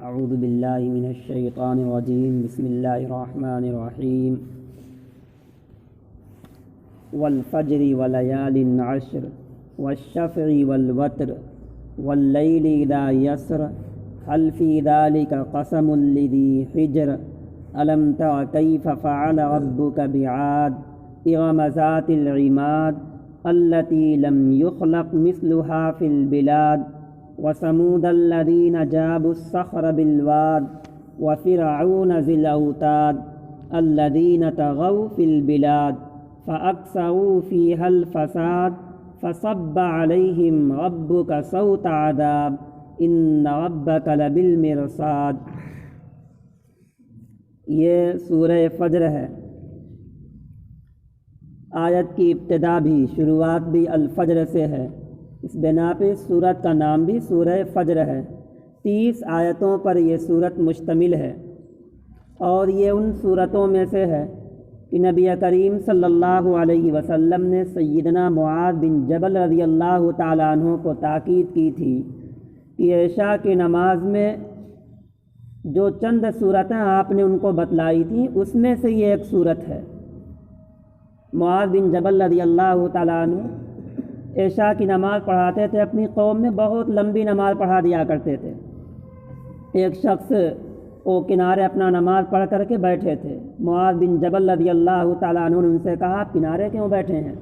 اعوذ باللہ من الشیطان الرجیم بسم اللہ الرحمن الرحیم والفجر ولیال عشر والشفع والوتر واللیل اذا یسر هل فی ذلک قسم لذی حجر الم تر کیف فعل ربک بعاد ارم ذات العماد التي لم يخلق مثلها في البلاد وثمود الذين جابوا الصخر بالواد وفرعون ذي الأوتاد الذين طغوا في البلاد فأكثروا فيها الفساد فصب عليهم ربك صوت عذاب إن ربك لبالمرصاد۔ یہ سورہ فجر ہے۔ آیت کی ابتدا بھی شروعات بھی الفجر سے ہے، اس بنا پہ سورت کا نام بھی سورہ فجر ہے۔ 30 آیتوں پر یہ سورت مشتمل ہے، اور یہ ان سورتوں میں سے ہے کہ نبی کریم صلی اللہ علیہ وسلم نے سیدنا معاذ بن جبل رضی اللہ تعالیٰ عنہ کو تاکید کی تھی کہ عشاء کی نماز میں جو چند سورتیں آپ نے ان کو بتلائی تھیں اس میں سے یہ ایک سورت ہے۔ معاذ بن جبل رضی اللہ تعالیٰ عنہ عشاء کی نماز پڑھاتے تھے، اپنی قوم میں بہت لمبی نماز پڑھا دیا کرتے تھے۔ ایک شخص وہ کنارے اپنا نماز پڑھ کر کے بیٹھے تھے۔ معاذ بن جبل رضی اللہ تعالیٰ عنہ نے ان سے کہا آپ کنارے کیوں بیٹھے ہیں؟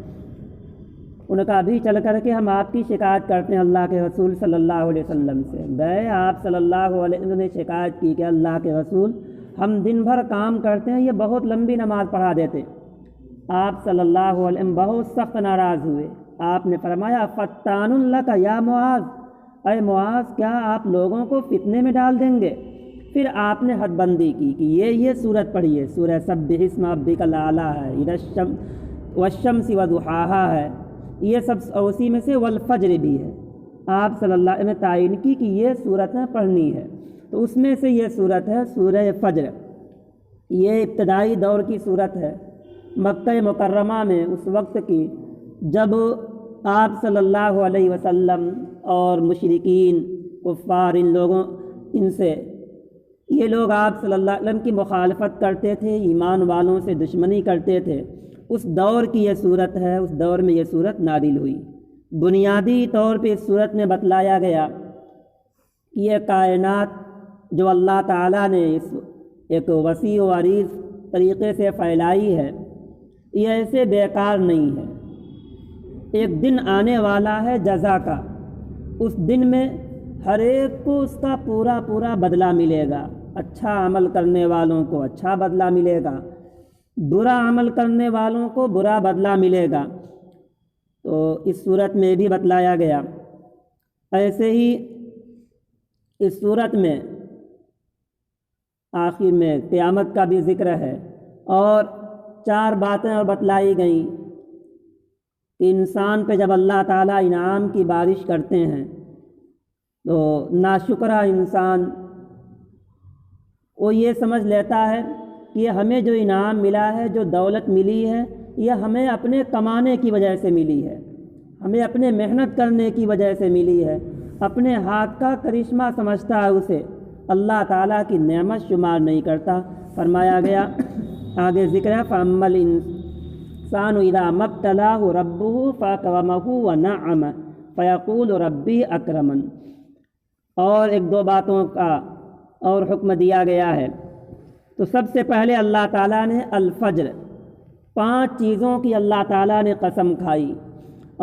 انہوں نے کہا ابھی چل کر کے ہم آپ کی شکایت کرتے ہیں اللہ کے رسول صلی اللہ علیہ وسلم سے۔ گئے آپ صلی اللہ علیہ وسلم نے شکایت کی کہ اللہ کے رسول ہم دن بھر کام کرتے ہیں، یہ بہت لمبی نماز پڑھا دیتے۔ آپ صلی اللہ علیہ وسلم بہت سخت ناراض ہوئے۔ آپ نے فرمایا فتان لک یا معاذ، اے معاذ کیا آپ لوگوں کو فتنے میں ڈال دیں گے؟ پھر آپ نے حد بندی کی کہ یہ صورت پڑھیے، سورہ سبح اسم ربک الاعلیٰ ہے، والشمس وضحاہا ہے، یہ سب اسی میں سے والفجر بھی ہے۔ آپ صلی اللہ علیہ وسلم نے تعین کی کہ یہ صورتیں پڑھنی ہے، تو اس میں سے یہ صورت ہے سورہ فجر۔ یہ ابتدائی دور کی صورت ہے، مکہ مکرمہ میں اس وقت کی جب آپ صلی اللہ علیہ وسلم اور مشرکین کفار ان سے یہ لوگ آپ صلی اللہ علیہ وسلم کی مخالفت کرتے تھے، ایمان والوں سے دشمنی کرتے تھے، اس دور کی یہ صورت ہے۔ اس دور میں یہ صورت نازل ہوئی۔ بنیادی طور پہ اس صورت میں بتلایا گیا کہ یہ کائنات جو اللہ تعالیٰ نے اس ایک وسیع و عریض طریقے سے پھیلائی ہے، یہ ایسے بیکار نہیں ہے۔ ایک دن آنے والا ہے جزا کا، اس دن میں ہر ایک کو اس کا پورا پورا بدلہ ملے گا۔ اچھا عمل کرنے والوں کو اچھا بدلہ ملے گا، برا عمل کرنے والوں کو برا بدلہ ملے گا۔ تو اس صورت میں بھی بتلایا گیا۔ ایسے ہی اس صورت میں آخر میں قیامت کا بھی ذکر ہے، اور 4 باتیں اور بتلائی گئیں کہ انسان پہ جب اللہ تعالیٰ انعام کی بارش کرتے ہیں تو ناشکرہ انسان وہ یہ سمجھ لیتا ہے کہ یہ ہمیں جو انعام ملا ہے، جو دولت ملی ہے، یہ ہمیں اپنے کمانے کی وجہ سے ملی ہے، ہمیں اپنے محنت کرنے کی وجہ سے ملی ہے، اپنے ہاتھ کا کرشمہ سمجھتا ہے اسے، اللہ تعالیٰ کی نعمت شمار نہیں کرتا۔ فرمایا گیا آگے ذکر ہے فَأَمَّا الْإِنسَانُ إِذَا مَا ابْتَلَاهُ رَبُّهُ فَأَكْرَمَهُ وَنَعَّمَهُ فَيَقُولُ رَبِّي أَكْرَمَنِ۔ اور ایک 2 باتوں کا اور حکم دیا گیا ہے۔ تو سب سے پہلے اللہ تعالیٰ نے الفجر، 5 چیزوں کی اللہ تعالیٰ نے قسم کھائی،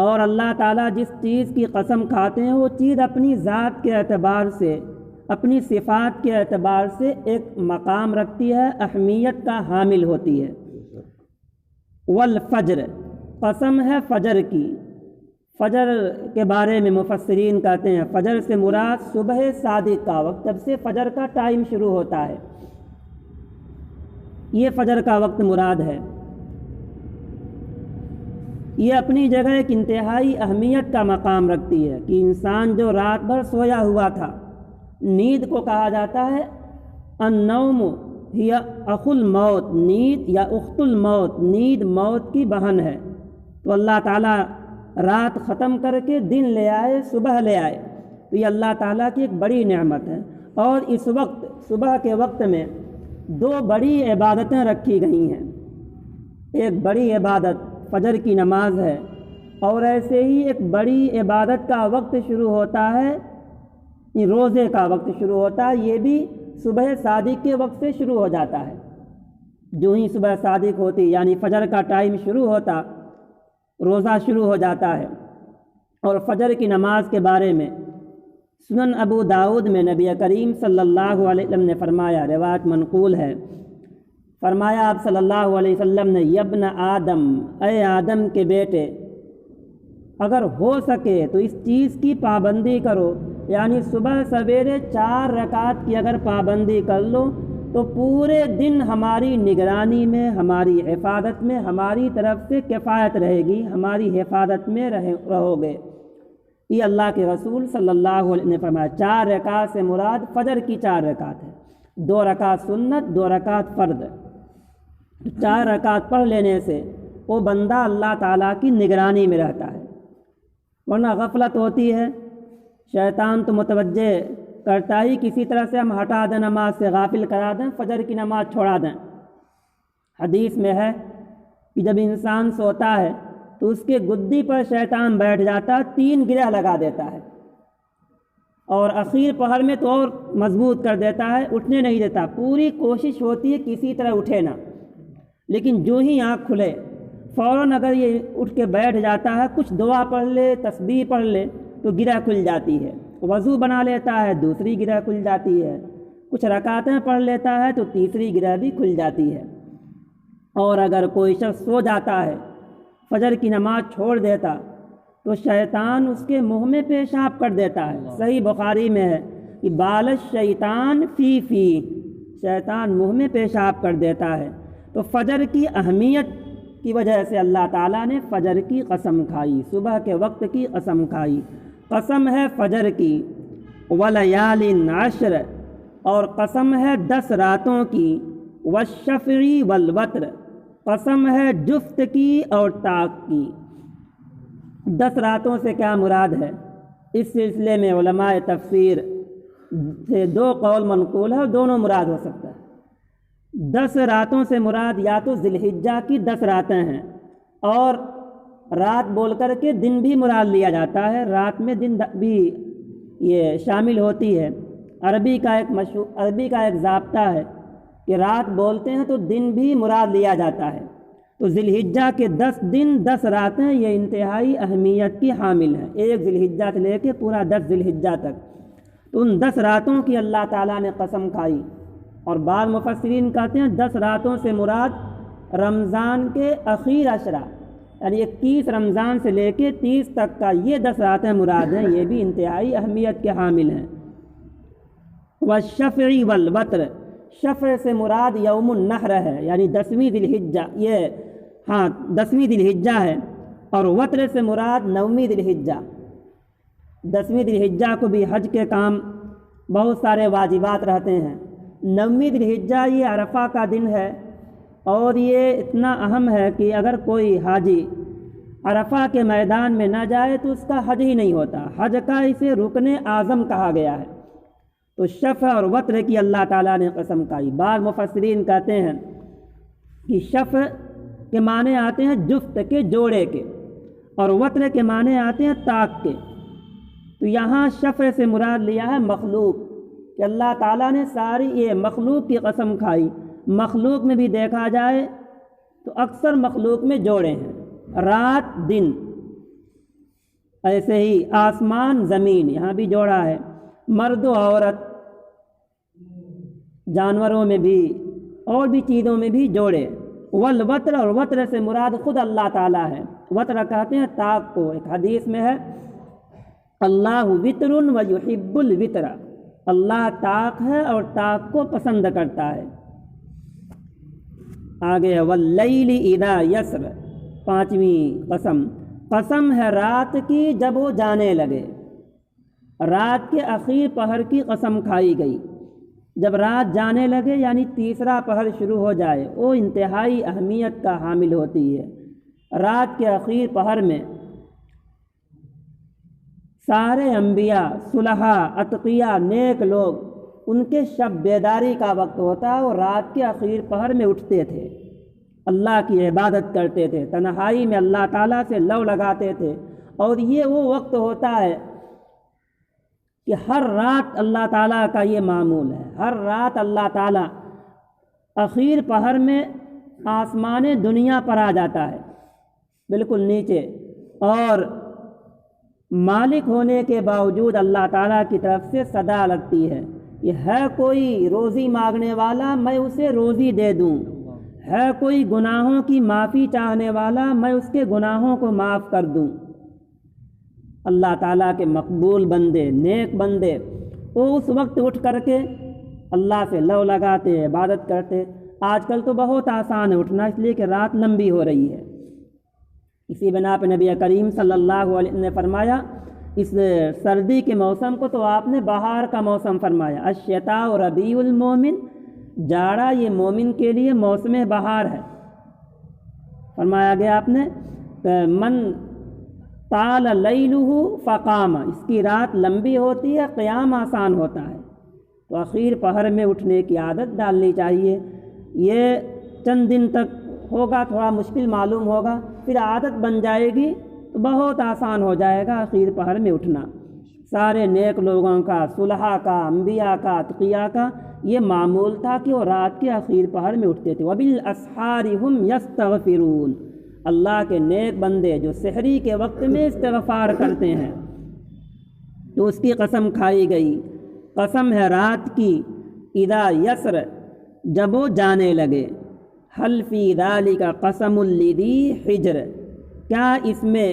اور اللہ تعالیٰ جس چیز کی قسم کھاتے ہیں وہ چیز اپنی ذات کے اعتبار سے، اپنی صفات کے اعتبار سے ایک مقام رکھتی ہے، اہمیت کا حامل ہوتی ہے۔ والفجر، قسم ہے فجر کی۔ فجر کے بارے میں مفسرین کہتے ہیں فجر سے مراد صبح صادق کا وقت، جب سے فجر کا ٹائم شروع ہوتا ہے، یہ فجر کا وقت مراد ہے۔ یہ اپنی جگہ ایک انتہائی اہمیت کا مقام رکھتی ہے کہ انسان جو رات بھر سویا ہوا تھا، نیند کو کہا جاتا ہے النوم ہی اخو الموت، نیند یا اخت الموت، نیند موت کی بہن ہے۔ تو اللہ تعالیٰ رات ختم کر کے دن لے آئے، صبح لے آئے، تو یہ اللہ تعالیٰ کی ایک بڑی نعمت ہے۔ اور اس وقت صبح کے وقت میں دو بڑی عبادتیں رکھی گئی ہیں۔ ایک بڑی عبادت فجر کی نماز ہے، اور ایسے ہی ایک بڑی عبادت کا وقت شروع ہوتا ہے، روزے کا وقت شروع ہوتا ہے، یہ بھی صبح صادق کے وقت سے شروع ہو جاتا ہے۔ جو ہی صبح صادق ہوتی یعنی فجر کا ٹائم شروع ہوتا، روزہ شروع ہو جاتا ہے۔ اور فجر کی نماز کے بارے میں سنن ابو داؤد میں نبی کریم صلی اللہ علیہ وسلم نے فرمایا، روایت منقول ہے، فرمایا آپ صلی اللہ علیہ وسلم نے، یبن آدم، اے آدم کے بیٹے، اگر ہو سکے تو اس چیز کی پابندی کرو، یعنی صبح سویرے 4 رکعت کی اگر پابندی کر لو تو پورے دن ہماری نگرانی میں، ہماری حفاظت میں، ہماری طرف سے کفایت رہے گی، ہماری حفاظت میں رہو گے۔ یہ اللہ کے رسول صلی اللہ علیہ وسلم نے فرمایا۔ 4 رکعت سے مراد فجر کی 4 رکعت ہے، 2 رکعت سنت، 2 رکعت فرض۔ 4 رکعت پڑھ لینے سے وہ بندہ اللہ تعالیٰ کی نگرانی میں رہتا ہے، ورنہ غفلت ہوتی ہے، شیطان تو متوجہ کرتا ہی، کسی طرح سے ہم ہٹا دیں، نماز سے غافل کرا دیں، فجر کی نماز چھوڑا دیں۔ حدیث میں ہے کہ جب انسان سوتا ہے تو اس کے گدی پر شیطان بیٹھ جاتا ہے، 3 گرہ لگا دیتا ہے، اور اخیر پہر میں تو اور مضبوط کر دیتا ہے، اٹھنے نہیں دیتا، پوری کوشش ہوتی ہے کسی طرح اٹھے نہ، لیکن جو ہی آنکھ کھلے فوراً اگر یہ اٹھ کے بیٹھ جاتا ہے، کچھ دعا پڑھ لے، تسبیح پڑھ لے تو گرہ کھل جاتی ہے، وضو بنا لیتا ہے، دوسری گرہ کھل جاتی ہے، کچھ رکعتیں پڑھ لیتا ہے تو تیسری گرہ بھی کھل جاتی ہے۔ اور اگر کوئی شخص سو جاتا ہے، فجر کی نماز چھوڑ دیتا، تو شیطان اس کے منہ میں پیشاب کر دیتا ہے۔ صحیح بخاری میں ہے کہ بال الشیطان فی فی، شیطان منہ میں پیشاب کر دیتا ہے۔ تو فجر کی اہمیت کی وجہ سے اللہ تعالیٰ نے فجر کی قسم کھائی، صبح کے وقت کی قسم کھائی۔ قسم ہے فجر کی، ولیال عشر، اور قسم ہے 10 راتوں کی، والشفع والوتر، قسم ہے جفت کی اور طاق کی۔ 10 راتوں سے کیا مراد ہے؟ اس سلسلے میں علماء تفسیر سے 2 قول منقول ہے، اور دونوں مراد ہو سکتا ہے۔ 10 راتوں سے مراد یا تو ذی الحجہ کی 10 راتیں ہیں، اور رات بول کر کے دن بھی مراد لیا جاتا ہے، رات میں دن بھی یہ شامل ہوتی ہے۔ عربی کا ایک ضابطہ ہے کہ رات بولتے ہیں تو دن بھی مراد لیا جاتا ہے۔ تو ذی الحجہ کے 10 دن 10 راتیں یہ انتہائی اہمیت کی حامل ہیں، 1 ذی الحجہ سے لے کے پورا 10 ذی الحجہ تک۔ تو ان 10 راتوں کی اللہ تعالیٰ نے قسم کھائی، اور بعض مفسرین کہتے ہیں 10 راتوں سے مراد رمضان کے اخیر عشرہ، یعنی 21 رمضان سے لے کے 30 تک کا یہ 10 راتیں مراد ہیں، یہ بھی انتہائی اہمیت کے حامل ہیں۔ والشفع والوتر، شفع سے مراد یوم النحر ہے، یعنی 10ویں ذی الحجہ، 10ویں ذی الحجہ ہے، اور وتر سے مراد 9ویں ذی الحجہ۔ 10ویں ذی الحجہ کو بھی حج کے کام بہت سارے واجبات رہتے ہیں۔ 9ویں ذی الحجہ یہ عرفہ کا دن ہے، اور یہ اتنا اہم ہے کہ اگر کوئی حاجی عرفہ کے میدان میں نہ جائے تو اس کا حج ہی نہیں ہوتا، حج کا اسے رکن اعظم کہا گیا ہے۔ تو شفع اور وتر کی اللہ تعالیٰ نے قسم کھائی۔ بعض مفسرین کہتے ہیں کہ شفع کے معنی آتے ہیں جفت کے، جوڑے کے، اور وتر کے معنی آتے ہیں طاق کے۔ تو یہاں شفع سے مراد لیا ہے مخلوق، کہ اللہ تعالیٰ نے ساری یہ مخلوق کی قسم کھائی۔ مخلوق میں بھی دیکھا جائے تو اکثر مخلوق میں جوڑے ہیں، رات دن، ایسے ہی آسمان زمین، یہاں بھی جوڑا ہے، مرد و عورت، جانوروں میں بھی اور بھی چیزوں میں بھی جوڑے۔ والوتر، اور وتر سے مراد خود اللہ تعالیٰ ہے۔ وتر کہتے ہیں طاق کو۔ ایک حدیث میں ہے اللہ وتر و یحب الوتر، اللہ طاق ہے اور طاق کو پسند کرتا ہے۔ آگے واللیل اذا یسر، 5ویں قسم، قسم ہے رات کی جب وہ جانے لگے۔ رات کے اخیر پہر کی قسم کھائی گئی۔ جب رات جانے لگے یعنی تیسرا پہر شروع ہو جائے، وہ انتہائی اہمیت کا حامل ہوتی ہے۔ رات کے اخیر پہر میں سارے انبیاء، صلحاء، اتقیاء، نیک لوگ ان کے شب بیداری کا وقت ہوتا ہے، وہ رات کے آخر پہر میں اٹھتے تھے، اللہ کی عبادت کرتے تھے، تنہائی میں اللہ تعالیٰ سے لو لگاتے تھے۔ اور یہ وہ وقت ہوتا ہے کہ ہر رات اللہ تعالیٰ کا یہ معمول ہے، ہر رات اللہ تعالیٰ آخر پہر میں آسمان دنیا پر آ جاتا ہے بالکل نیچے، اور مالک ہونے کے باوجود اللہ تعالیٰ کی طرف سے صدا لگتی ہے، یہ ہے کوئی روزی مانگنے والا میں اسے روزی دے دوں، ہے کوئی گناہوں کی معافی چاہنے والا میں اس کے گناہوں کو معاف کر دوں۔ اللہ تعالیٰ کے مقبول بندے، نیک بندے، وہ اس وقت اٹھ کر کے اللہ سے لو لگاتے، عبادت کرتے۔ آج کل تو بہت آسان ہے اٹھنا، اس لیے کہ رات لمبی ہو رہی ہے۔ اسی بنا پہ نبی کریم صلی اللہ علیہ وسلم نے فرمایا، اس سردی کے موسم کو تو آپ نے بہار کا موسم فرمایا، الشتاء ربیع المومن، جاڑا یہ مومن کے لیے موسم بہار ہے۔ فرمایا گیا آپ نے من طال لیلہ فقام، اس کی رات لمبی ہوتی ہے، قیام آسان ہوتا ہے، تو آخر پہر میں اٹھنے کی عادت ڈالنی چاہیے۔ یہ چند دن تک ہوگا، تھوڑا مشکل معلوم ہوگا، پھر عادت بن جائے گی تو بہت آسان ہو جائے گا آخر پہر میں اٹھنا۔ سارے نیک لوگوں کا، صلحاء کا، انبیاء کا، اتقیاء کا یہ معمول تھا کہ وہ رات کے آخر پہر میں اٹھتے تھے۔ وبالاسحار هم یستغفرون، اللہ کے نیک بندے جو سحری کے وقت میں استغفار کرتے ہیں، تو اس کی قسم کھائی گئی، قسم ہے رات کی، اذا یسر، جب وہ جانے لگے، حل فی ذالک قسم لذی حجر، کیا اس میں،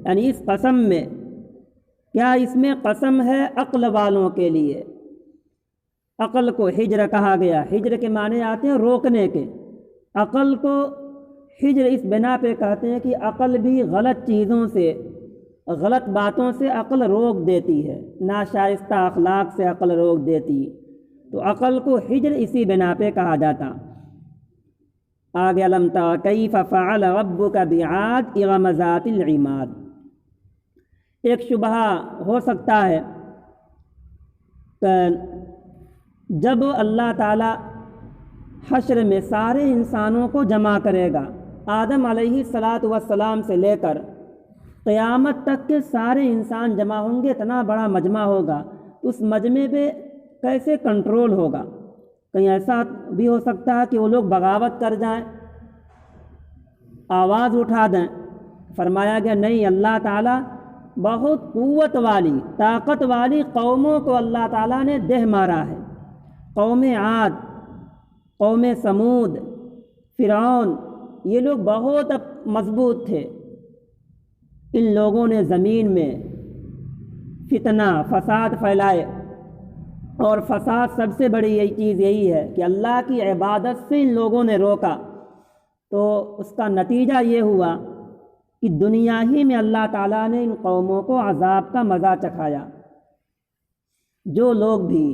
یعنی اس قسم میں، کیا اس میں قسم ہے عقل والوں کے لیے۔ عقل کو حجر کہا گیا، حجر کے معنی آتے ہیں روکنے کے، عقل کو حجر اس بنا پہ کہتے ہیں کہ عقل بھی غلط چیزوں سے، غلط باتوں سے عقل روک دیتی ہے، ناشائستہ اخلاق سے عقل روک دیتی، تو عقل کو حجر اسی بنا پہ کہا جاتا۔ آگے الم تر کیف فعل ربک بعاد ارم ذات العماد۔ ایک شبہ ہو سکتا ہے کہ جب اللہ تعالی حشر میں سارے انسانوں کو جمع کرے گا، آدم علیہ السلام سے لے کر قیامت تک کے سارے انسان جمع ہوں گے، اتنا بڑا مجمع ہوگا، تو اس مجمع پہ کیسے کنٹرول ہوگا؟ کہیں ایسا بھی ہو سکتا ہے کہ وہ لوگ بغاوت کر جائیں، آواز اٹھا دیں۔ فرمایا گیا نہیں، اللہ تعالیٰ بہت قوت والی، طاقت والی قوموں کو اللہ تعالیٰ نے دہ مارا ہے۔ قوم عاد، قوم سمود، فرعون، یہ لوگ بہت مضبوط تھے۔ ان لوگوں نے زمین میں فتنہ، فساد پھیلائے، اور فساد سب سے بڑی یہی چیز یہی ہے کہ اللہ کی عبادت سے ان لوگوں نے روکا، تو اس کا نتیجہ یہ ہوا کہ دنیا ہی میں اللہ تعالیٰ نے ان قوموں کو عذاب کا مزہ چکھایا۔ جو لوگ بھی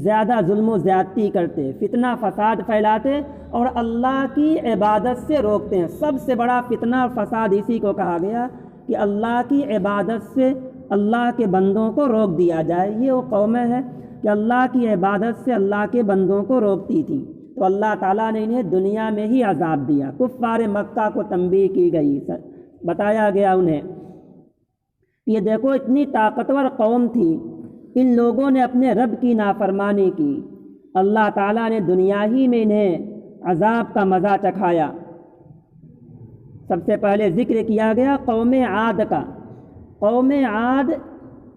زیادہ ظلم و زیادتی کرتے، فتنہ فساد پھیلاتے اور اللہ کی عبادت سے روکتے ہیں، سب سے بڑا فتنہ اور فساد اسی کو کہا گیا کہ اللہ کی عبادت سے اللہ کے بندوں کو روک دیا جائے۔ یہ وہ قومیں ہیں کہ اللہ کی عبادت سے اللہ کے بندوں کو روکتی تھی، تو اللہ تعالیٰ نے انہیں دنیا میں ہی عذاب دیا۔ کفار مکہ کو تنبیہ کی گئی، بتایا گیا انہیں، یہ دیکھو اتنی طاقتور قوم تھی، ان لوگوں نے اپنے رب کی نافرمانی کی، اللہ تعالیٰ نے دنیا ہی میں انہیں عذاب کا مزہ چکھایا۔ سب سے پہلے ذکر کیا گیا قوم عاد کا۔ قوم عاد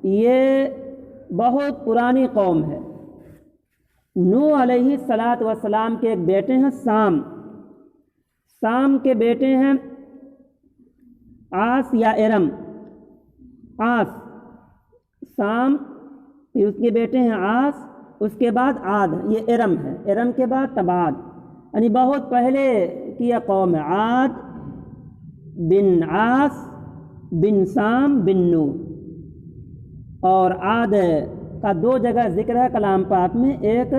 یہ بہت پرانی قوم ہے۔ نوح علیہ السلام کے ایک بیٹے ہیں سام، سام کے بیٹے ہیں عاص یا ارم، عاص، سام، پھر اس کے بیٹے ہیں عاص، اس کے بعد عاد، یہ ارم ہے، ارم کے بعد تباد، یعنی بہت پہلے کی یہ قوم ہے۔ عاد بن عاص بن سام بن نوح، اور عاد کا دو جگہ ذکر ہے کلام پاک میں، ایک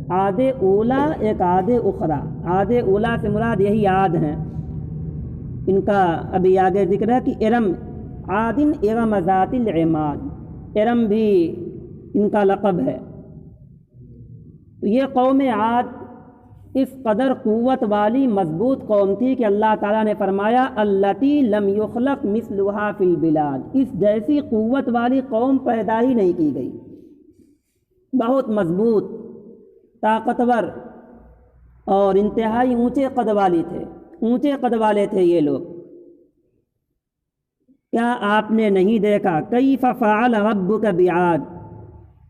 عاد اولا، ایک عاد اخرى۔ عاد اولا سے مراد یہی عاد ہیں، ان کا ابھی آگے ذکر ہے کہ ارم، عادن ارم ذات العماد، ارم بھی ان کا لقب ہے۔ تو یہ قوم عاد اس قدر قوت والی مضبوط قوم تھی کہ اللہ تعالیٰ نے فرمایا التی لم یخلق مثلھا فی البلاد، اس جیسی قوت والی قوم پیدا ہی نہیں کی گئی۔ بہت مضبوط، طاقتور اور انتہائی اونچے قد والے تھے یہ لوگ۔ کیا آپ نے نہیں دیکھا کیف فعل ربک بعاد،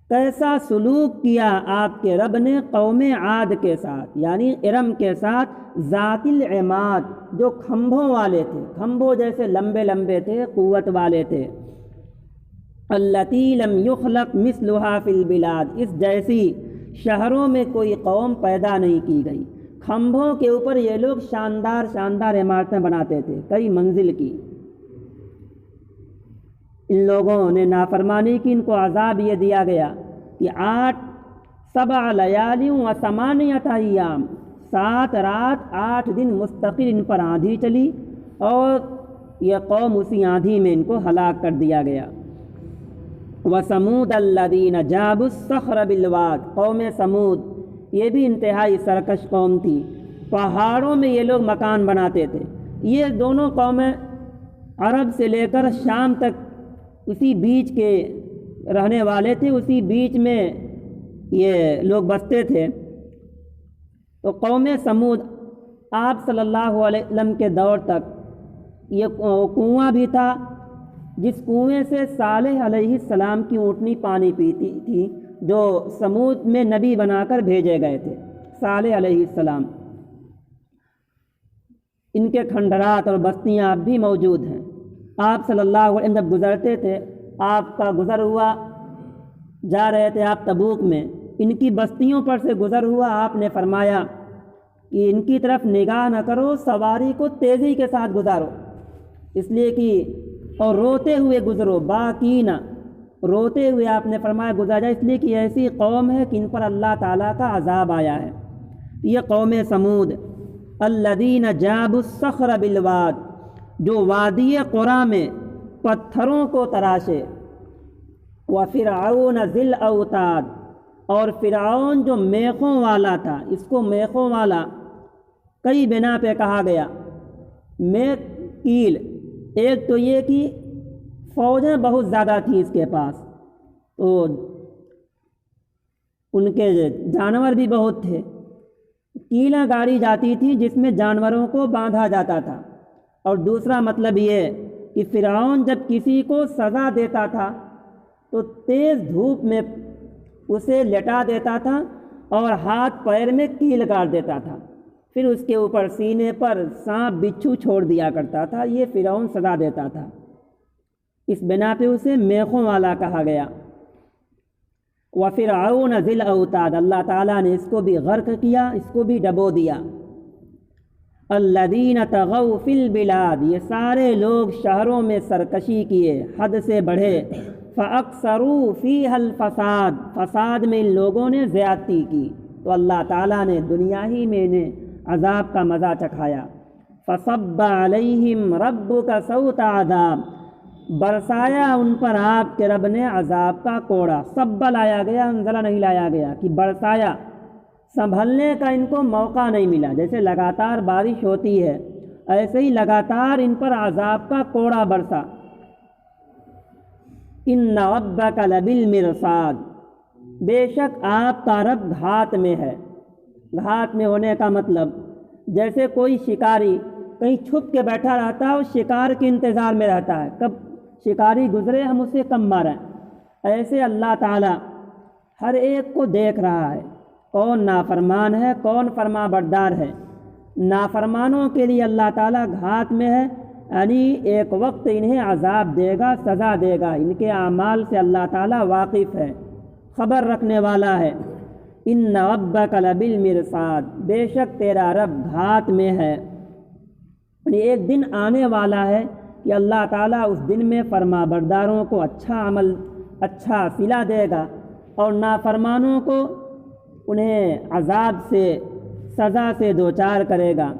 کیسا سلوک کیا آپ کے رب نے قوم عاد کے ساتھ، یعنی ارم کے ساتھ، ذات العماد، جو کھمبوں والے تھے، کھمبوں جیسے لمبے لمبے تھے، قوت والے تھے۔ التی لم یخلق مثلھا فی البلاد، اس جیسی شہروں میں کوئی قوم پیدا نہیں کی گئی۔ کھمبوں کے اوپر یہ لوگ شاندار شاندار عمارتیں بناتے تھے، کئی منزل کی۔ ان لوگوں نے نافرمانی کی، ان کو عذاب یہ دیا گیا کہ 7 لیال و 8 ایام، 7 رات 8 دن مستقل ان پر آندھی چلی، اور یہ قوم اسی آندھی میں ان کو ہلاک کر دیا گیا۔ وثمود الذین جابوا الصخر بالواد، قوم سمود یہ بھی انتہائی سرکش قوم تھی، پہاڑوں میں یہ لوگ مکان بناتے تھے۔ یہ دونوں قومیں عرب سے لے کر شام تک اسی بیچ کے رہنے والے تھے، اسی بیچ میں یہ لوگ بستے تھے۔ تو قوم سمود آپ صلی اللہ علیہ وسلم کے دور تک یہ کنواں بھی تھا، جس کنویں سے صالح علیہ السلام کی اونٹنی پانی پیتی تھی، جو سمود میں نبی بنا کر بھیجے گئے تھے، صالح علیہ السلام۔ ان کے کھنڈرات اور بستیاں اب بھی موجود ہیں۔ آپ صلی اللہ علیہ وسلم جب گزرتے تھے، آپ کا گزر ہوا، جا رہے تھے آپ تبوک میں، ان کی بستیوں پر سے گزر ہوا، آپ نے فرمایا کہ ان کی طرف نگاہ نہ کرو، سواری کو تیزی کے ساتھ گزارو، اس لیے کہ اور روتے ہوئے گزرو، باکینہ، روتے ہوئے آپ نے فرمایا گزار جائے، اس لیے کہ ایسی قوم ہے کہ ان پر اللہ تعالیٰ کا عذاب آیا ہے۔ یہ قوم سمود، الذین جابوا الصخر بالواد، جو وادی قرا میں پتھروں کو تراشے، وفرعون ذی الاوتاد، اور فرعون جو میخوں والا تھا، اس کو میخوں والا کئی بنا پہ کہا گیا۔ میخ کیل، ایک تو یہ کہ فوجیں بہت زیادہ تھیں اس کے پاس، تو ان کے جانور بھی بہت تھے، کیلاں گاڑی جاتی تھی جس میں جانوروں کو باندھا جاتا تھا۔ اور دوسرا مطلب یہ کہ فرعون جب کسی کو سزا دیتا تھا تو تیز دھوپ میں اسے لٹا دیتا تھا اور ہاتھ پیر میں کیل گاڑ دیتا تھا، پھر اس کے اوپر سینے پر سانپ بچھو چھوڑ دیا کرتا تھا۔ یہ فرعون سزا دیتا تھا، اس بنا پہ اسے میخوں والا کہا گیا۔ وفرعون ذی الاوتاد، اللہ تعالیٰ نے اس کو بھی غرق کیا، اس کو بھی ڈبو دیا۔ الذین طغوا فی البلاد، یہ سارے لوگ شہروں میں سرکشی کیے، حد سے بڑھے۔ فاکثروا فیہا الفساد، فساد میں ان لوگوں نے زیادتی کی، تو اللہ تعالیٰ نے دنیا ہی میں انہیں عذاب کا مزہ چکھایا۔ فصب علیہم ربک سوط عذاب، برسایا ان پر آپ کے رب نے عذاب کا کوڑا۔ سب لایا گیا، انزلہ نہیں لایا گیا کہ برسایا، سنبھلنے کا ان کو موقع نہیں ملا۔ جیسے لگاتار بارش ہوتی ہے، ایسے ہی لگاتار ان پر عذاب کا کوڑا برسا۔ ان ربک لبالمرصاد، بے شک آپ کا رب گھات میں ہے۔ گھات میں ہونے کا مطلب جیسے کوئی شکاری کہیں چھپ کے بیٹھا رہتا ہے اور شکار کے انتظار میں رہتا ہے، کب شکاری گزرے ہم اسے کب ماریں، ایسے اللہ تعالیٰ ہر ایک کو دیکھ رہا ہے، کون نافرمان ہے، کون فرما بردار ہے۔ نافرمانوں کے لیے اللہ تعالیٰ گھات میں ہے، یعنی ایک وقت انہیں عذاب دے گا، سزا دے گا۔ ان کے اعمال سے اللہ تعالیٰ واقف ہے، خبر رکھنے والا ہے۔ ان ربک لبالمرصاد، بے شک تیرا رب گھات میں ہے۔ یعنی ایک دن آنے والا ہے کہ اللہ تعالیٰ اس دن میں فرما برداروں کو اچھا عمل، اچھا صلہ دے گا، اور نافرمانوں کو انہیں عذاب سے، سزا سے دوچار کرے گا۔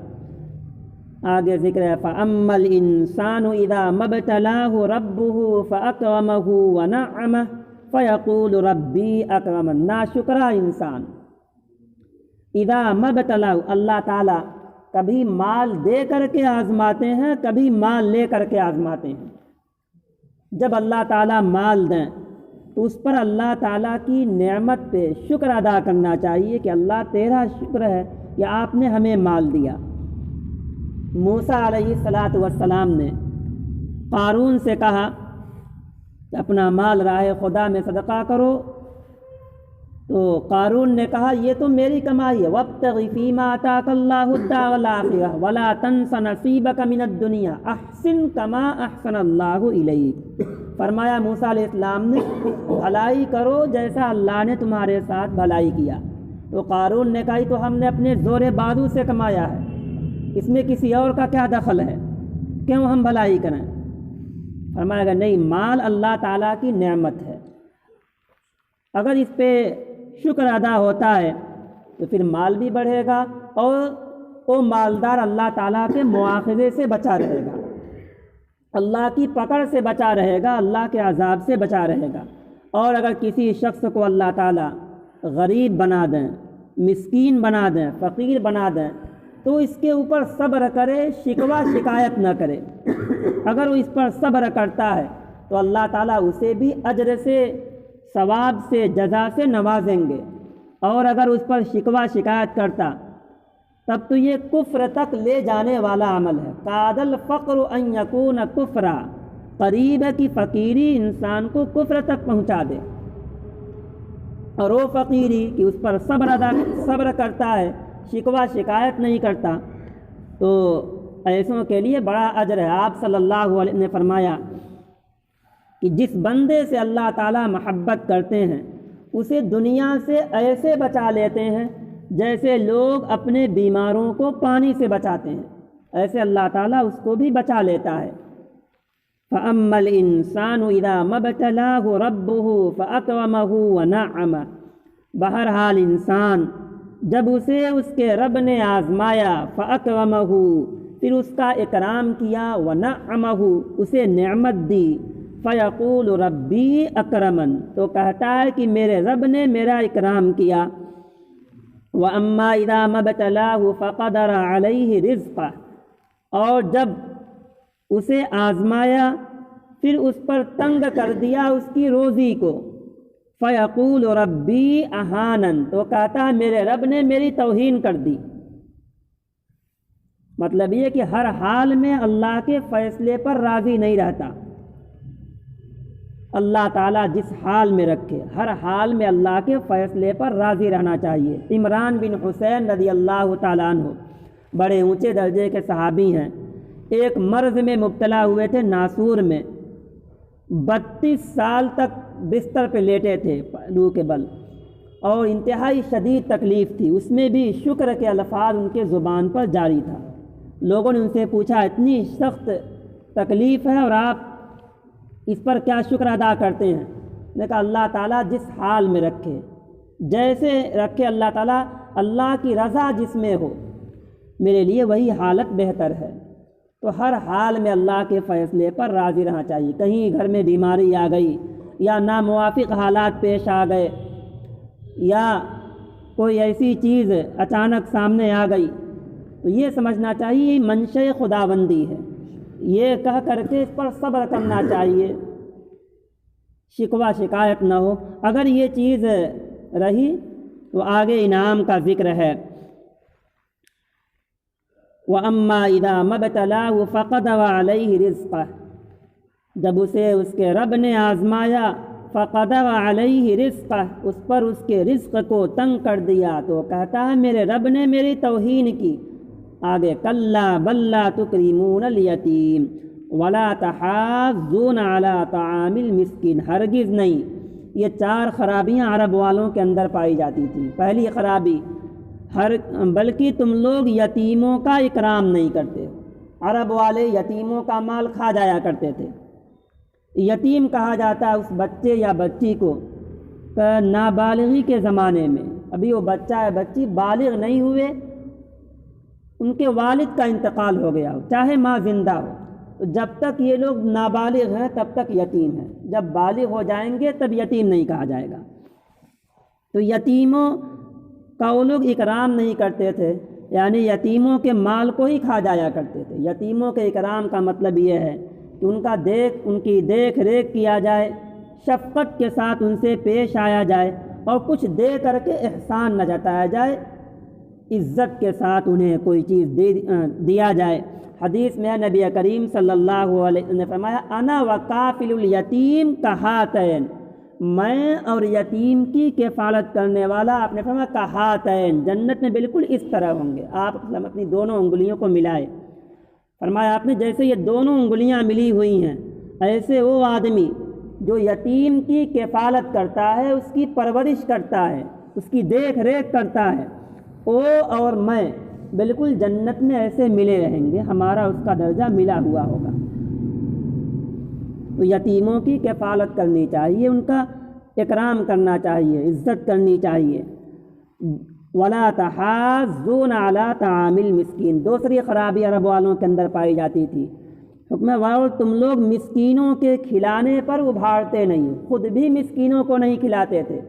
آگے ذکر ہے فَأَمَّا الْإِنسَانُ إِذَا مَبْتَلَاهُ رَبُّهُ فَأَكْرَمَهُ وَنَعَّمَهُ فَيَقُولُ رَبِّي أَكْرَمَنِ، ناشکرا انسان اذا مبتلاہ، اللہ تعالیٰ کبھی مال دے کر کے آزماتے ہیں، کبھی مال لے کر کے آزماتے ہیں۔ جب اللہ تعالیٰ مال دیں تو اس پر اللہ تعالیٰ کی نعمت پہ شکر ادا کرنا چاہیے کہ اللہ تیرا شکر ہے کہ آپ نے ہمیں مال دیا۔ موسیٰ علیہ السلام نے قارون سے کہا کہ اپنا مال راہ خدا میں صدقہ کرو، تو قارون نے کہا یہ تو میری کمائی ہے، وابتغ فیما آتاک اللہ الدار الآخرہ ولا تنس نصیبک من الدنیا احسن کما احسن اللہ الیک۔ فرمایا موسیٰ علیہ السلام نے بھلائی کرو جیسا اللہ نے تمہارے ساتھ بھلائی کیا۔ تو قارون نے کہا تو ہم نے اپنے زور بازو سے کمایا ہے، اس میں کسی اور کا کیا دخل ہے، کیوں ہم بھلائی کریں؟ فرمایا کہ نہیں، مال اللہ تعالیٰ کی نعمت ہے، اگر اس پہ شکر ادا ہوتا ہے تو پھر مال بھی بڑھے گا اور وہ مالدار اللہ تعالیٰ کے مواخذے سے بچا رہے گا، اللہ کی پکڑ سے بچا رہے گا، اللہ کے عذاب سے بچا رہے گا۔ اور اگر کسی شخص کو اللہ تعالیٰ غریب بنا دیں، مسکین بنا دیں، فقیر بنا دیں تو اس کے اوپر صبر کرے، شکوہ شکایت نہ کرے۔ اگر وہ اس پر صبر کرتا ہے تو اللہ تعالیٰ اسے بھی اجر سے، ثواب سے، جزا سے نوازیں گے۔ اور اگر اس پر شکوہ شکایت کرتا تب تو یہ کفر تک لے جانے والا عمل ہے۔ کاد الفقر ان یکون کفرا، قریب ہے کہ فقیری انسان کو کفر تک پہنچا دے، اور وہ فقیری کہ اس پر صبر کرتا ہے، شکوہ شکایت نہیں کرتا، تو ایسوں کے لیے بڑا اجر ہے۔ آپ صلی اللہ علیہ وسلم نے فرمایا کہ جس بندے سے اللہ تعالیٰ محبت کرتے ہیں اسے دنیا سے ایسے بچا لیتے ہیں جیسے لوگ اپنے بیماروں کو پانی سے بچاتے ہیں، ایسے اللہ تعالیٰ اس کو بھی بچا لیتا ہے۔ فَأَمَّا الْإِنسَانُ إِذَا مَبْتَلَاهُ رَبُّهُ فَأَكْرَمَهُ وَنَعَّمَهُ، بہرحال انسان جب اسے اس کے رب نے آزمایا، فَأَكْرَمَهُ، پھر اس کا اکرام کیا، وَنَعَّمَهُ، اسے نعمت دی، فَيَقُولُ رَبِّي أَكْرَمَنِ، تو کہتا ہے کہ میرے رب نے میرا اکرام کیا۔ وَأَمَّا إِذَا مَبْتَلَاهُ فَقَدَرَ عَلَيْهِ رِزْقَهُ، اور جب اسے آزمایا پھر اس پر تنگ کر دیا اس کی روزی کو، فَيَقُولُ رَبِّي أَهَانَنِ، تو کہتا ہے میرے رب نے میری توہین کر دی۔ مطلب یہ کہ ہر حال میں اللہ کے فیصلے پر راضی نہیں رہتا، اللہ تعالیٰ جس حال میں رکھے ہر حال میں اللہ کے فیصلے پر راضی رہنا چاہیے۔ عمران بن حسین رضی اللہ تعالیٰ عنہ بڑے اونچے درجے کے صحابی ہیں، ایک مرض میں مبتلا ہوئے تھے، ناسور میں 32 سال تک بستر پہ لیٹے تھے روح کے بل، اور انتہائی شدید تکلیف تھی، اس میں بھی شکر کے الفاظ ان کے زبان پر جاری تھا۔ لوگوں نے ان سے پوچھا اتنی سخت تکلیف ہے اور آپ اس پر کیا شکر ادا کرتے ہیں؟ نے کہا اللہ تعالیٰ جس حال میں رکھے، جیسے رکھے اللہ تعالیٰ، اللہ کی رضا جس میں ہو، میرے لیے وہی حالت بہتر ہے۔ تو ہر حال میں اللہ کے فیصلے پر راضی رہنا چاہیے۔ کہیں گھر میں بیماری آ گئی یا ناموافق حالات پیش آ گئے یا کوئی ایسی چیز اچانک سامنے آ گئی تو یہ سمجھنا چاہیے منشأ خداوندی ہے، یہ کہہ کر کے اس پر صبر کرنا چاہیے، شکوہ شکایت نہ ہو۔ اگر یہ چیز رہی تو آگے انعام کا ذکر ہے۔ وَأَمَّا إِذَا مَبْتَلَاهُ فَقَدَرَ عَلَيْهِ رِزْقَهُ، جب اسے اس کے رب نے آزمایا، فَقَدَرَ عَلَيْهِ رِزْقَهُ، اس پر اس کے رزق کو تنگ کر دیا، تو کہتا ہے میرے رب نے میری توہین کی۔ آگے کَلَّا بَل لَّا تُكْرِمُونَ الْيَتِيمَ وَلَا تَحَاضُّونَ عَلَىٰ طَعَامِ الْمِسْكِينِ، ہرگز نہیں۔ یہ 4 خرابیاں عرب والوں کے اندر پائی جاتی تھیں۔ پہلی خرابی، بلکہ تم لوگ یتیموں کا اکرام نہیں کرتے۔ عرب والے یتیموں کا مال کھا جایا کرتے تھے۔ یتیم کہا جاتا ہے اس بچے یا بچی کو نابالغی کے زمانے میں، ابھی وہ بچہ یا بچی بالغ نہیں ہوئے، ان کے والد کا انتقال ہو گیا ہو، چاہے ماں زندہ ہو، تو جب تک یہ لوگ نابالغ ہیں تب تک یتیم ہیں، جب بالغ ہو جائیں گے تب یتیم نہیں کہا جائے گا۔ تو یتیموں کا وہ لوگ اکرام نہیں کرتے تھے، یعنی یتیموں کے مال کو ہی کھا جایا کرتے تھے۔ یتیموں کے اکرام کا مطلب یہ ہے کہ ان کی دیکھ ریکھ کیا جائے، شفقت کے ساتھ ان سے پیش آیا جائے اور کچھ دے کر کے احسان نہ جتایا جائے، عزت کے ساتھ انہیں کوئی چیز دیا جائے۔ حدیث میں نبی کریم صلی اللہ علیہ وسلم نے فرمایا انا وکافل الیتیم کہاتین، میں اور یتیم کی کفالت کرنے والا، آپ نے فرمایا کہاتین، جنت میں بالکل اس طرح ہوں گے۔ آپ اپنی دونوں انگلیوں کو ملائے، فرمایا آپ نے جیسے یہ دونوں انگلیاں ملی ہوئی ہیں، ایسے وہ آدمی جو یتیم کی کفالت کرتا ہے، اس کی پرورش کرتا ہے، اس کی دیکھ ریکھ کرتا ہے، وہ اور میں بالکل جنت میں ایسے ملے رہیں گے، ہمارا اس کا درجہ ملا ہوا ہوگا۔ تو یتیموں کی کفالت کرنی چاہیے، ان کا اکرام کرنا چاہیے، عزت کرنی چاہیے۔ ولا تحاضون علی طعام المسکین، دوسری خرابی عرب والوں کے اندر پائی جاتی تھی، حکم اور تم لوگ مسکینوں کے کھلانے پر ابھارتے نہیں، خود بھی مسکینوں کو نہیں کھلاتے تھے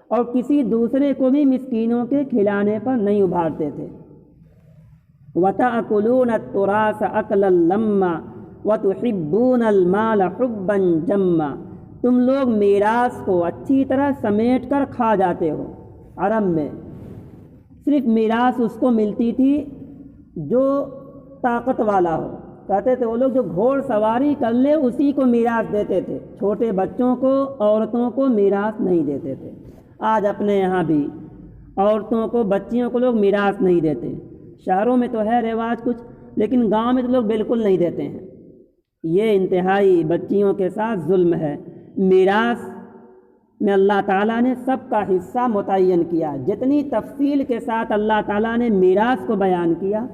اور کسی دوسرے کو بھی مسکینوں کے کھلانے پر نہیں ابھارتے تھے۔ وَتَأْكُلُونَ التُّرَاثَ أَكْلًا لَمًّا وَتُحِبُّونَ الْمَالَ حُبًّا جَمًّا، تم لوگ میراث کو اچھی طرح سمیٹ کر کھا جاتے ہو۔ عرب میں صرف میراث اس کو ملتی تھی جو طاقت والا ہو، کہتے تھے وہ لوگ جو گھوڑ سواری کر لے اسی کو میراث دیتے تھے، چھوٹے بچوں کو، عورتوں کو میراث نہیں دیتے تھے۔ آج اپنے یہاں بھی عورتوں کو، بچیوں کو لوگ میراث نہیں دیتے، شہروں میں تو ہے رواج کچھ، لیکن گاؤں میں تو لوگ بالکل نہیں دیتے ہیں۔ یہ انتہائی بچیوں کے ساتھ ظلم ہے۔ میراث میں اللہ تعالیٰ نے سب کا حصہ متعین کیا، جتنی تفصیل کے ساتھ اللہ تعالیٰ نے میراث کو بیان کیا،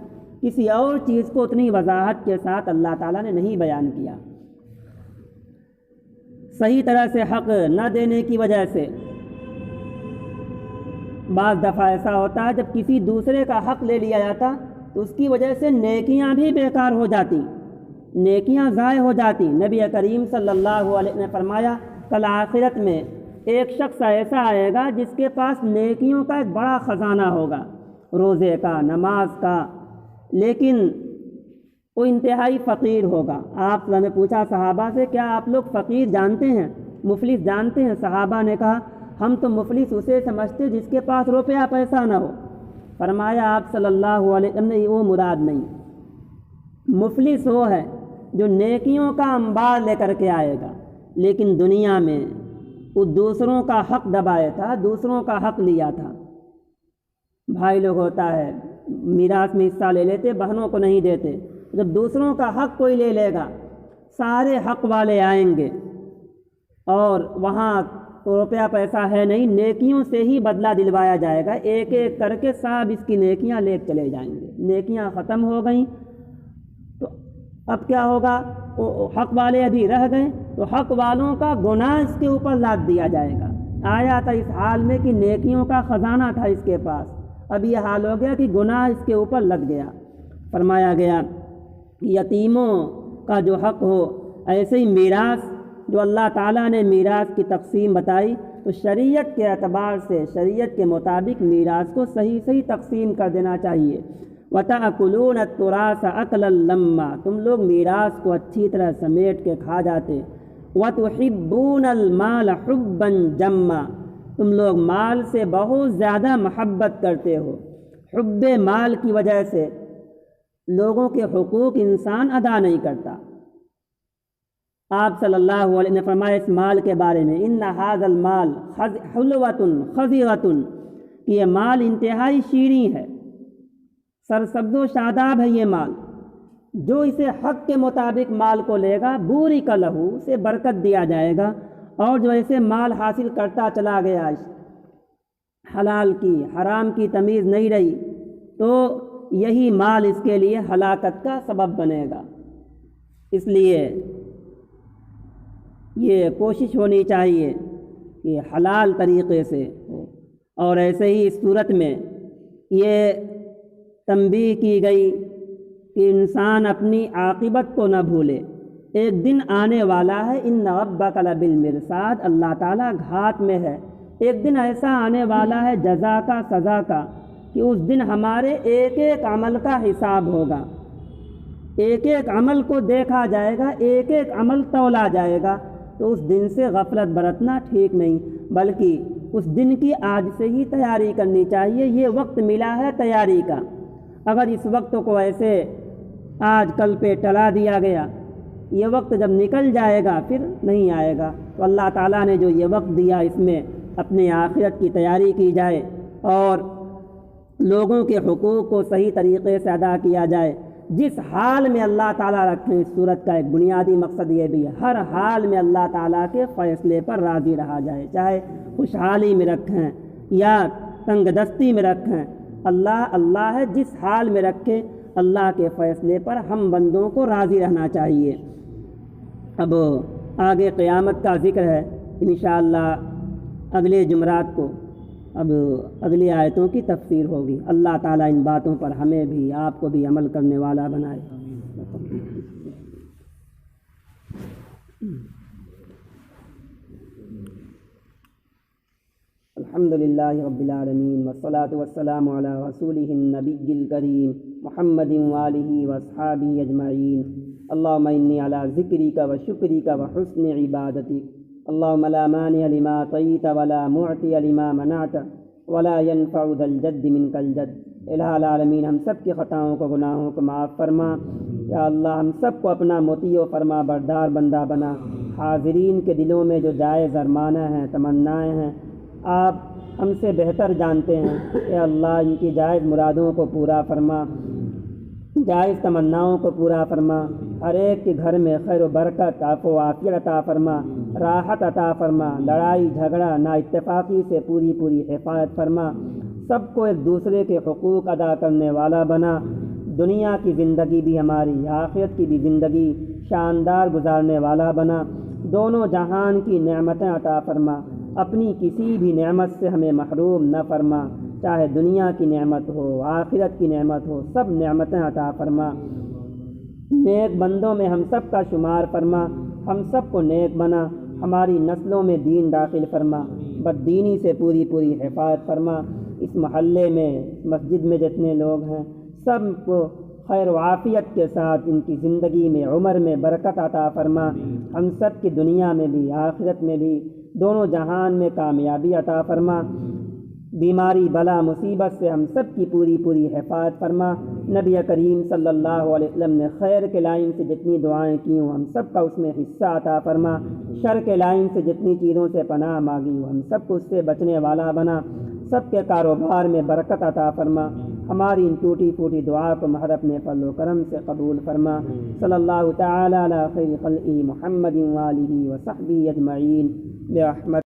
کسی اور چیز کو اتنی وضاحت کے ساتھ اللہ تعالیٰ نے نہیں بیان کیا۔ صحیح طرح سے حق نہ دینے کی وجہ سے بعض دفعہ ایسا ہوتا ہے جب کسی دوسرے کا حق لے لیا جاتا تو اس کی وجہ سے نیکیاں بھی بیکار ہو جاتی، نیکیاں ضائع ہو جاتی۔ نبی کریم صلی اللہ علیہ وسلم نے فرمایا کل آخرت میں ایک شخص ایسا آئے گا جس کے پاس نیکیوں کا ایک بڑا خزانہ ہوگا، روزے کا، نماز کا، لیکن وہ انتہائی فقیر ہوگا۔ آپ نے پوچھا صحابہ سے کیا آپ لوگ فقیر جانتے ہیں، مفلس جانتے ہیں؟ صحابہ نے کہا ہم تو مفلس اسے سمجھتے جس کے پاس روپیہ پیسہ نہ ہو۔ فرمایا آپ صلی اللہ علیہ وسلم نے وہ مراد نہیں، مفلس وہ ہے جو نیکیوں کا انبار لے کر کے آئے گا لیکن دنیا میں وہ دوسروں کا حق دبائے تھا، دوسروں کا حق لیا تھا۔ بھائی لوگ ہوتا ہے میراث میں حصہ لے لیتے، بہنوں کو نہیں دیتے، جب دوسروں کا حق کوئی لے لے گا سارے حق والے آئیں گے اور وہاں تو روپیہ پیسہ ہے نہیں، نیکیوں سے ہی بدلہ دلوایا جائے گا، ایک ایک کر کے سب اس کی نیکیاں لے چلے جائیں گے۔ نیکیاں ختم ہو گئیں تو اب کیا ہوگا؟ حق والے ابھی رہ گئے تو حق والوں کا گناہ اس کے اوپر لاد دیا جائے گا۔ آیا تھا اس حال میں کہ نیکیوں کا خزانہ تھا اس کے پاس، اب یہ حال ہو گیا کہ گناہ اس کے اوپر لگ گیا۔ فرمایا گیا یتیموں کا جو حق ہو، ایسے ہی میراث جو اللہ تعالیٰ نے میراث کی تقسیم بتائی تو شریعت کے اعتبار سے، شریعت کے مطابق میراث کو صحیح تقسیم کر دینا چاہیے۔ وَتَأْكُلُونَ التُّرَاثَ أَكْلًا لَمًّا، تم لوگ میراث کو اچھی طرح سمیٹ کے کھا جاتے۔ وَتُحِبُّونَ الْمَالَ حُبًّا جَمًّا، تم لوگ مال سے بہت زیادہ محبت کرتے ہو۔ حب مال کی وجہ سے لوگوں کے حقوق انسان ادا نہیں کرتا۔ آپ صلی اللہ علیہ وسلم نے فرمایا اس مال کے بارے میں ان ھذا المال حلوۃ خضرۃ، کہ یہ مال انتہائی شیریں ہے، سرسبز و شاداب ہے یہ مال، جو اسے حق کے مطابق مال کو لے گا بورک لہ، اسے برکت دیا جائے گا، اور جو ایسے مال حاصل کرتا چلا گیا، حلال کی حرام کی تمیز نہیں رہی، تو یہی مال اس کے لیے ہلاکت کا سبب بنے گا۔ اس لیے یہ کوشش ہونی چاہیے کہ حلال طریقے سے ہو۔ اور ایسے ہی اس صورت میں یہ تنبیہ کی گئی کہ انسان اپنی عاقبت کو نہ بھولے، ایک دن آنے والا ہے، ان ربک لبالمرصاد، اللہ تعالیٰ گھاٹ میں ہے، ایک دن ایسا آنے والا ہے جزا کا، سزا کا، کہ اس دن ہمارے ایک ایک عمل کا حساب ہوگا، ایک ایک عمل کو دیکھا جائے گا، ایک ایک عمل تولا جائے گا۔ تو اس دن سے غفلت برتنا ٹھیک نہیں، بلکہ اس دن کی آج سے ہی تیاری کرنی چاہیے۔ یہ وقت ملا ہے تیاری کا، اگر اس وقت کو ایسے آج کل پہ ٹلا دیا گیا، یہ وقت جب نکل جائے گا پھر نہیں آئے گا۔ تو اللہ تعالیٰ نے جو یہ وقت دیا اس میں اپنے آخرت کی تیاری کی جائے اور لوگوں کے حقوق کو صحیح طریقے سے ادا کیا جائے۔ جس حال میں اللہ تعالیٰ رکھیں، اس صورت کا ایک بنیادی مقصد یہ بھی ہے ہر حال میں اللہ تعالیٰ کے فیصلے پر راضی رہا جائے، چاہے خوشحالی میں رکھیں یا تنگ دستی میں رکھیں، اللہ اللہ ہے، جس حال میں رکھے اللہ کے فیصلے پر ہم بندوں کو راضی رہنا چاہیے۔ اب آگے قیامت کا ذکر ہے انشاءاللہ اگلے جمعرات کو، اب اگلی آیتوں کی تفسیر ہوگی۔ اللہ تعالیٰ ان باتوں پر ہمیں بھی آپ کو بھی عمل کرنے والا بنائے۔ الحمدللہ رب العالمین والصلاة والسلام علی رسولہ النبی الکریم محمد وآلہ واصحابہ اجمعین۔ اللہم انی علی ذکرک وشکرک وحسن عبادتک، اللہم لا مانع لما اعطیت ولا معطی لما منعت ولا ينفع ذا الجد منک الجد۔ الہ العالمین ہم سب کی خطاؤں کو، گناہوں کو معاف فرما۔ یا اللہ ہم سب کو اپنا مطیع و فرما بردار بندہ بنا۔ حاضرین کے دلوں میں جو جائز ارمانیں ہیں، تمنائیں ہیں، آپ ہم سے بہتر جانتے ہیں۔ اے اللہ ان کی جائز مرادوں کو پورا فرما، جائز تمناؤں کو پورا فرما، ہر ایک کے گھر میں خیر و برکت، عفو و عافیت عطا فرما، راحت عطا فرما، لڑائی جھگڑا نا اتفاقی سے پوری پوری حفاظت فرما، سب کو ایک دوسرے کے حقوق ادا کرنے والا بنا، دنیا کی زندگی بھی ہماری آخرت کی بھی زندگی شاندار گزارنے والا بنا، دونوں جہان کی نعمتیں عطا فرما، اپنی کسی بھی نعمت سے ہمیں محروم نہ فرما، چاہے دنیا کی نعمت ہو، آخرت کی نعمت ہو، سب نعمتیں عطا فرما، نیک بندوں میں ہم سب کا شمار فرما، ہم سب کو نیک بنا، ہماری نسلوں میں دین داخل فرما، بددینی سے پوری پوری حفاظت فرما، اس محلے میں مسجد میں جتنے لوگ ہیں سب کو خیر و عافیت کے ساتھ ان کی زندگی میں عمر میں برکت عطا فرما، ہم سب کی دنیا میں بھی آخرت میں بھی دونوں جہان میں کامیابی عطا فرما، بیماری بلا مصیبت سے ہم سب کی پوری پوری حفاظت فرما۔ نبی کریم صلی اللہ علیہ وسلم نے خیر کے لائن سے جتنی دعائیں کی ہوں ہم سب کا اس میں حصہ عطا فرما، شر کے لائن سے جتنی چیزوں سے پناہ مانگی ہوں ہم سب کو اس سے بچنے والا بنا، سب کے کاروبار میں برکت عطا فرما، ہماری ان ٹوٹی پھوٹی دعا کو محض اپنے فضل و کرم سے قبول فرما۔ صلی اللہ تعالی علی خیر خلقہ محمد وآلہ وصحبہ اجمعین برحمتہ۔